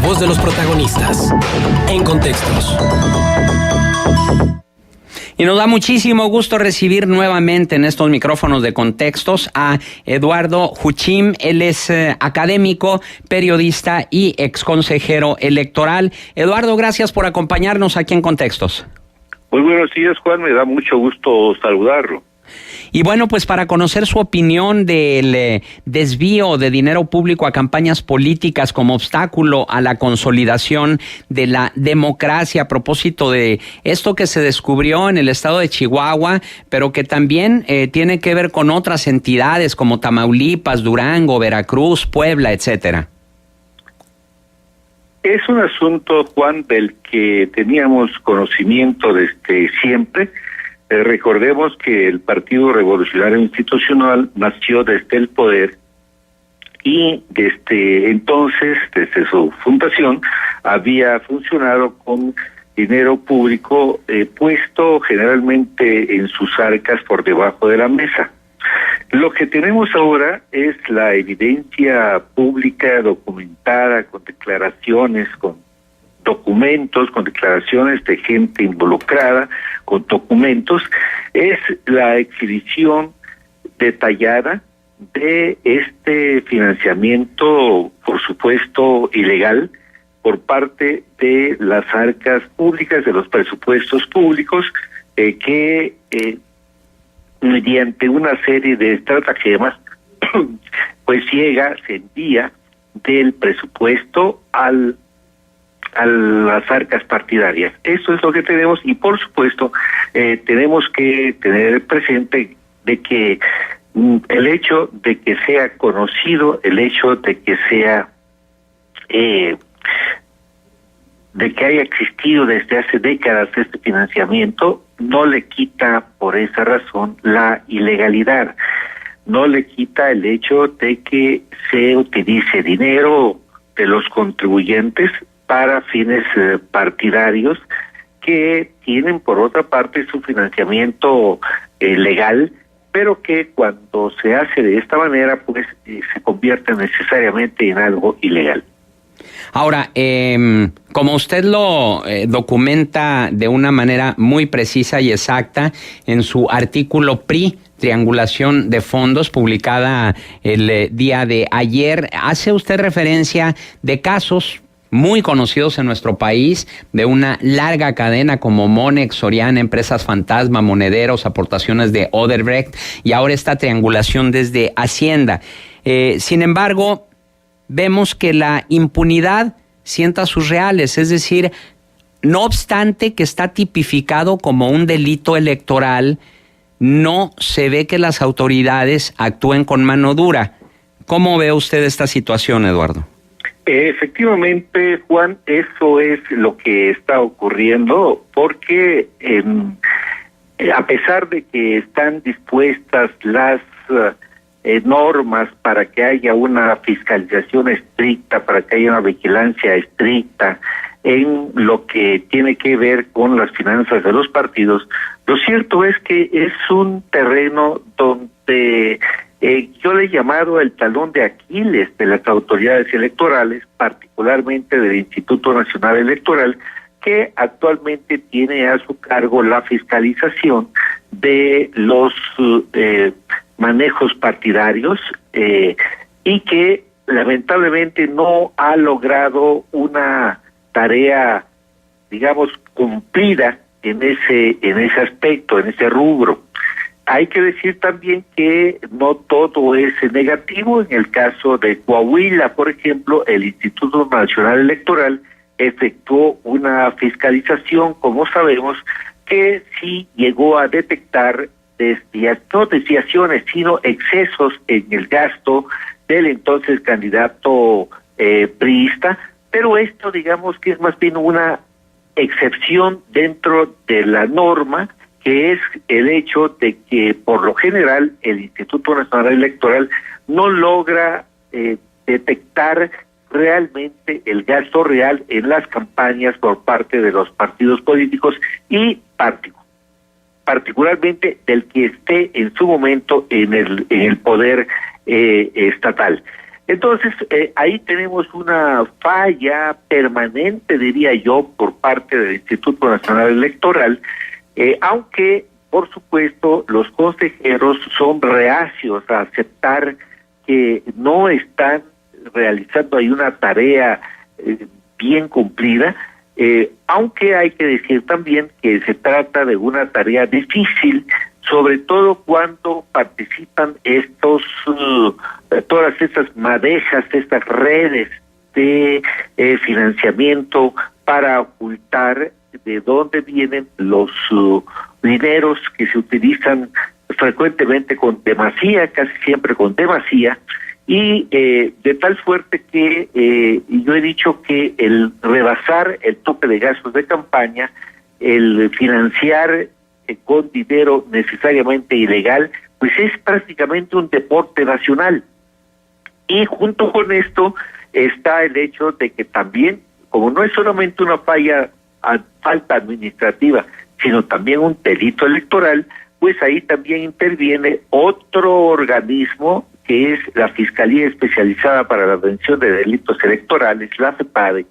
voz de los protagonistas. En Contextos. Y nos da muchísimo gusto recibir nuevamente en estos micrófonos de Contextos a Eduardo Huchim. Él es académico, periodista y exconsejero electoral. Eduardo, gracias por acompañarnos aquí en Contextos. Muy buenos días, Juan. Me da mucho gusto saludarlo. Y bueno, pues para conocer su opinión del desvío de dinero público a campañas políticas como obstáculo a la consolidación de la democracia, a propósito de esto que se descubrió en el estado de Chihuahua, pero que también tiene que ver con otras entidades como Tamaulipas, Durango, Veracruz, Puebla, etcétera. Es un asunto, Juan, del que teníamos conocimiento desde siempre. Recordemos que el Partido Revolucionario Institucional nació desde el poder y desde entonces, desde su fundación, había funcionado con dinero público puesto generalmente en sus arcas por debajo de la mesa. Lo que tenemos ahora es la evidencia pública documentada con declaraciones, con documentos, con declaraciones de gente involucrada, con documentos, es la exhibición detallada de este financiamiento, por supuesto, ilegal, por parte de las arcas públicas, de los presupuestos públicos, que mediante una serie de estratagemas, pues se envía del presupuesto a las arcas partidarias. Eso es lo que tenemos y por supuesto tenemos que tener presente de que el hecho de que sea conocido, el hecho de que sea de que haya existido desde hace décadas este financiamiento no le quita por esa razón la ilegalidad, no le quita el hecho de que se utilice dinero de los contribuyentes para fines partidarios que tienen por otra parte su financiamiento legal, pero que cuando se hace de esta manera pues se convierte necesariamente en algo ilegal. Ahora, como usted lo documenta de una manera muy precisa y exacta en su artículo PRI, Triangulación de Fondos, publicada el día de ayer, hace usted referencia de casos muy conocidos en nuestro país, de una larga cadena como Monex, Soriana, Empresas Fantasma, Monederos, aportaciones de Odebrecht y ahora esta triangulación desde Hacienda. Sin embargo, vemos que la impunidad sienta sus reales, es decir, no obstante que está tipificado como un delito electoral, no se ve que las autoridades actúen con mano dura. ¿Cómo ve usted esta situación, Eduardo? Efectivamente, Juan, eso es lo que está ocurriendo, porque a pesar de que están dispuestas las normas para que haya una fiscalización estricta, para que haya una vigilancia estricta en lo que tiene que ver con las finanzas de los partidos, lo cierto es que es un terreno donde yo le he llamado el talón de Aquiles de las autoridades electorales, particularmente del Instituto Nacional Electoral, que actualmente tiene a su cargo la fiscalización de los manejos partidarios y que lamentablemente no ha logrado una tarea, digamos, cumplida en ese aspecto, en ese rubro. Hay que decir también que no todo es negativo. En el caso de Coahuila, por ejemplo, el Instituto Nacional Electoral efectuó una fiscalización, como sabemos, que sí llegó a detectar no desviaciones, sino excesos en el gasto del entonces candidato priista, pero esto digamos que es más bien una excepción dentro de la norma, que es el hecho de que por lo general el Instituto Nacional Electoral no logra detectar realmente el gasto real en las campañas por parte de los partidos políticos y particularmente del que esté en su momento en el poder estatal. Entonces, ahí tenemos una falla permanente, diría yo, por parte del Instituto Nacional Electoral, aunque, por supuesto, los consejeros son reacios a aceptar que no están realizando ahí una tarea bien cumplida, aunque hay que decir también que se trata de una tarea difícil, sobre todo cuando participan todas estas madejas, estas redes de financiamiento para ocultar de dónde vienen los dineros que se utilizan frecuentemente con demasía, casi siempre con demasía, y de tal suerte que yo he dicho que el rebasar el tope de gastos de campaña, el financiar con dinero necesariamente ilegal, pues es prácticamente un deporte nacional. Y junto con esto está el hecho de que también, como no es solamente una falta administrativa, sino también un delito electoral, pues ahí también interviene otro organismo que es la Fiscalía Especializada para la Prevención de Delitos Electorales, la FEPADE,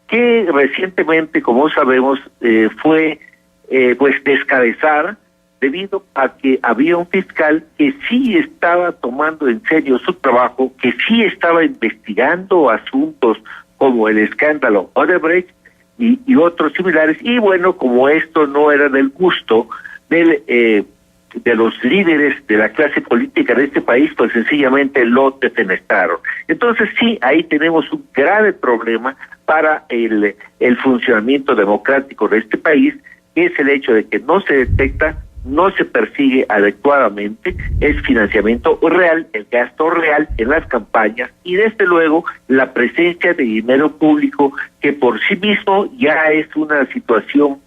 que recientemente, como sabemos, fue pues descabezada debido a que había un fiscal que sí estaba tomando en serio su trabajo, que sí estaba investigando asuntos como el escándalo Odebrecht y otros similares, y bueno, como esto no era del gusto de los líderes de la clase política de este país, pues sencillamente lo defenestraron. Entonces sí, ahí tenemos un grave problema para el funcionamiento democrático de este país, que es el hecho de que no se detecta, no se persigue adecuadamente el financiamiento real, el gasto real en las campañas y desde luego la presencia de dinero público, que por sí mismo ya es una situación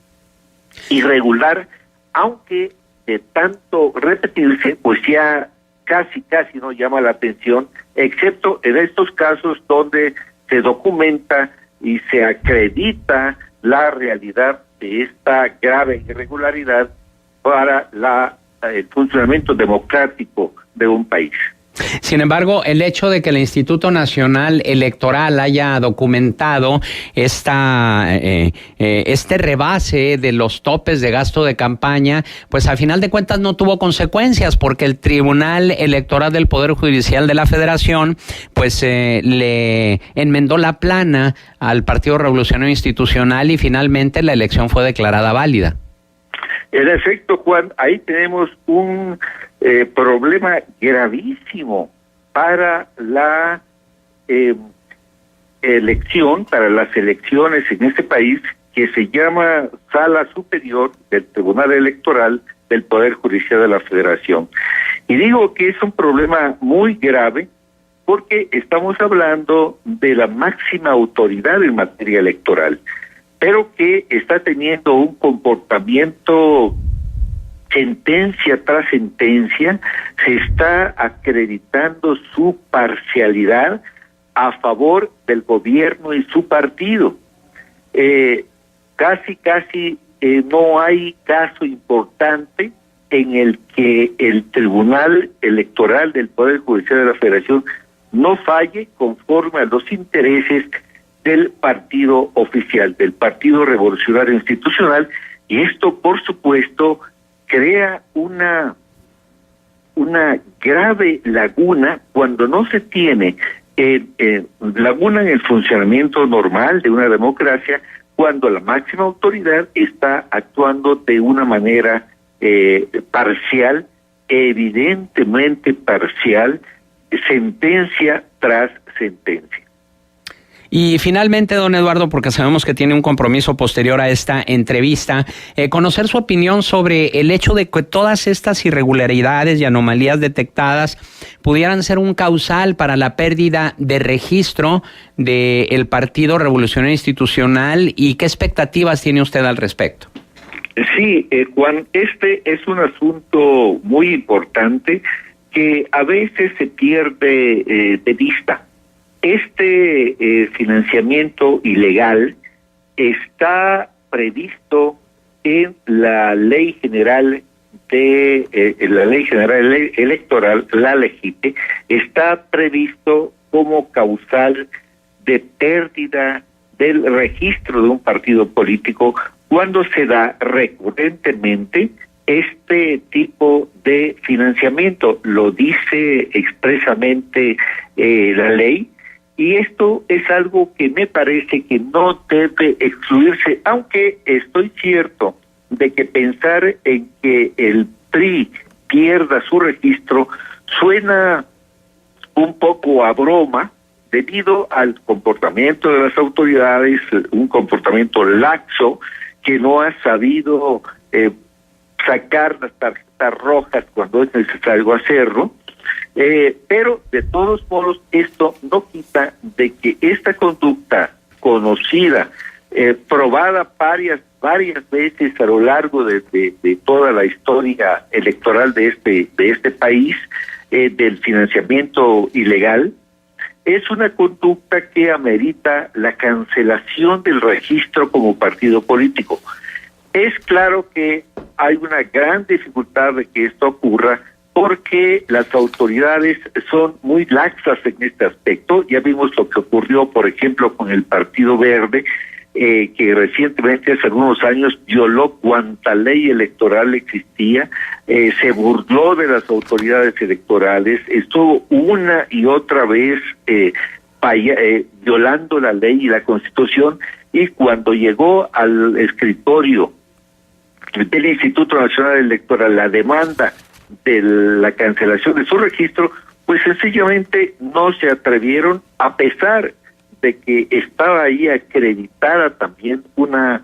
irregular, aunque de tanto repetirse, pues ya casi no llama la atención, excepto en estos casos donde se documenta y se acredita la realidad de esta grave irregularidad para el funcionamiento democrático de un país. Sin embargo, el hecho de que el Instituto Nacional Electoral haya documentado este rebase de los topes de gasto de campaña, pues a final de cuentas no tuvo consecuencias, porque el Tribunal Electoral del Poder Judicial de la Federación pues le enmendó la plana al Partido Revolucionario Institucional y finalmente la elección fue declarada válida. En efecto, Juan, ahí tenemos un problema gravísimo para la elección, para las elecciones en este país, que se llama Sala Superior del Tribunal Electoral del Poder Judicial de la Federación. Y digo que es un problema muy grave porque estamos hablando de la máxima autoridad en materia electoral, pero que está teniendo un comportamiento sentencia tras sentencia, se está acreditando su parcialidad a favor del gobierno y su partido. Casi no hay caso importante en el que el Tribunal Electoral del Poder Judicial de la Federación no falle conforme a los intereses del partido oficial, del Partido Revolucionario Institucional, y esto, por supuesto, crea una grave laguna cuando no se tiene laguna en el funcionamiento normal de una democracia, cuando la máxima autoridad está actuando de una manera parcial, evidentemente parcial, sentencia tras sentencia. Y finalmente, don Eduardo, porque sabemos que tiene un compromiso posterior a esta entrevista, conocer su opinión sobre el hecho de que todas estas irregularidades y anomalías detectadas pudieran ser un causal para la pérdida de registro del Partido Revolucionario Institucional, y qué expectativas tiene usted al respecto. Sí, Juan, este es un asunto muy importante que a veces se pierde de vista. Este financiamiento ilegal está previsto en la Ley General Electoral, la LEGITE, está previsto como causal de pérdida del registro de un partido político cuando se da recurrentemente este tipo de financiamiento. Lo dice expresamente la ley, y esto es algo que me parece que no debe excluirse, aunque estoy cierto de que pensar en que el PRI pierda su registro suena un poco a broma, debido al comportamiento de las autoridades, un comportamiento laxo que no ha sabido sacar las tarjetas rojas cuando es necesario hacerlo, pero de todos modos esto no quita de que esta conducta conocida, probada varias veces a lo largo de toda la historia electoral de este país, del financiamiento ilegal, es una conducta que amerita la cancelación del registro como partido político. Es claro que hay una gran dificultad de que esto ocurra porque las autoridades son muy laxas en este aspecto. Ya vimos lo que ocurrió, por ejemplo, con el Partido Verde, que recientemente, hace algunos años, violó cuanta ley electoral existía, se burló de las autoridades electorales, estuvo una y otra vez violando la ley y la Constitución, y cuando llegó al escritorio del Instituto Nacional Electoral la demanda de la cancelación de su registro, pues sencillamente no se atrevieron, a pesar de que estaba ahí acreditada también una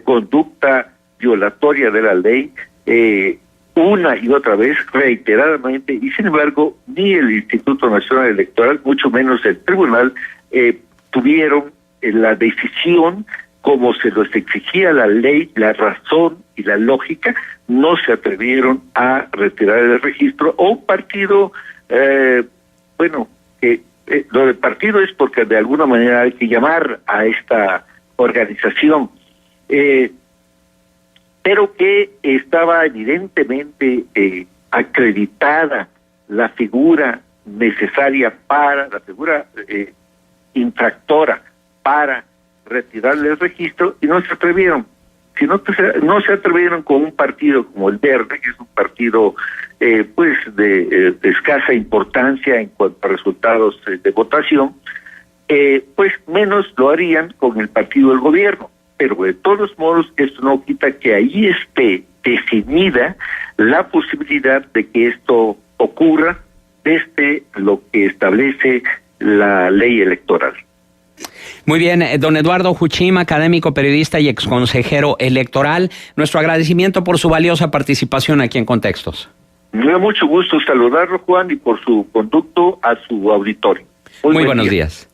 conducta violatoria de la ley, una y otra vez, reiteradamente, y sin embargo, ni el Instituto Nacional Electoral, mucho menos el tribunal, tuvieron la decisión como se los exigía la ley, la razón y la lógica. No se atrevieron a retirar el registro, o un partido, que lo del partido es porque de alguna manera hay que llamar a esta organización, pero que estaba evidentemente acreditada la figura necesaria para, la figura infractora para retirarle el registro, y no se atrevieron. Si no se atrevieron con un partido como el Verde, que es un partido de escasa importancia en cuanto a resultados de votación, pues menos lo harían con el partido del gobierno. Pero de todos modos, esto no quita que ahí esté definida la posibilidad de que esto ocurra desde lo que establece la ley electoral. Muy bien, don Eduardo Juchim, académico, periodista y exconsejero electoral, nuestro agradecimiento por su valiosa participación aquí en Contextos. Me da mucho gusto saludarlo, Juan, y por su conducto a su auditorio. Muy buenos días.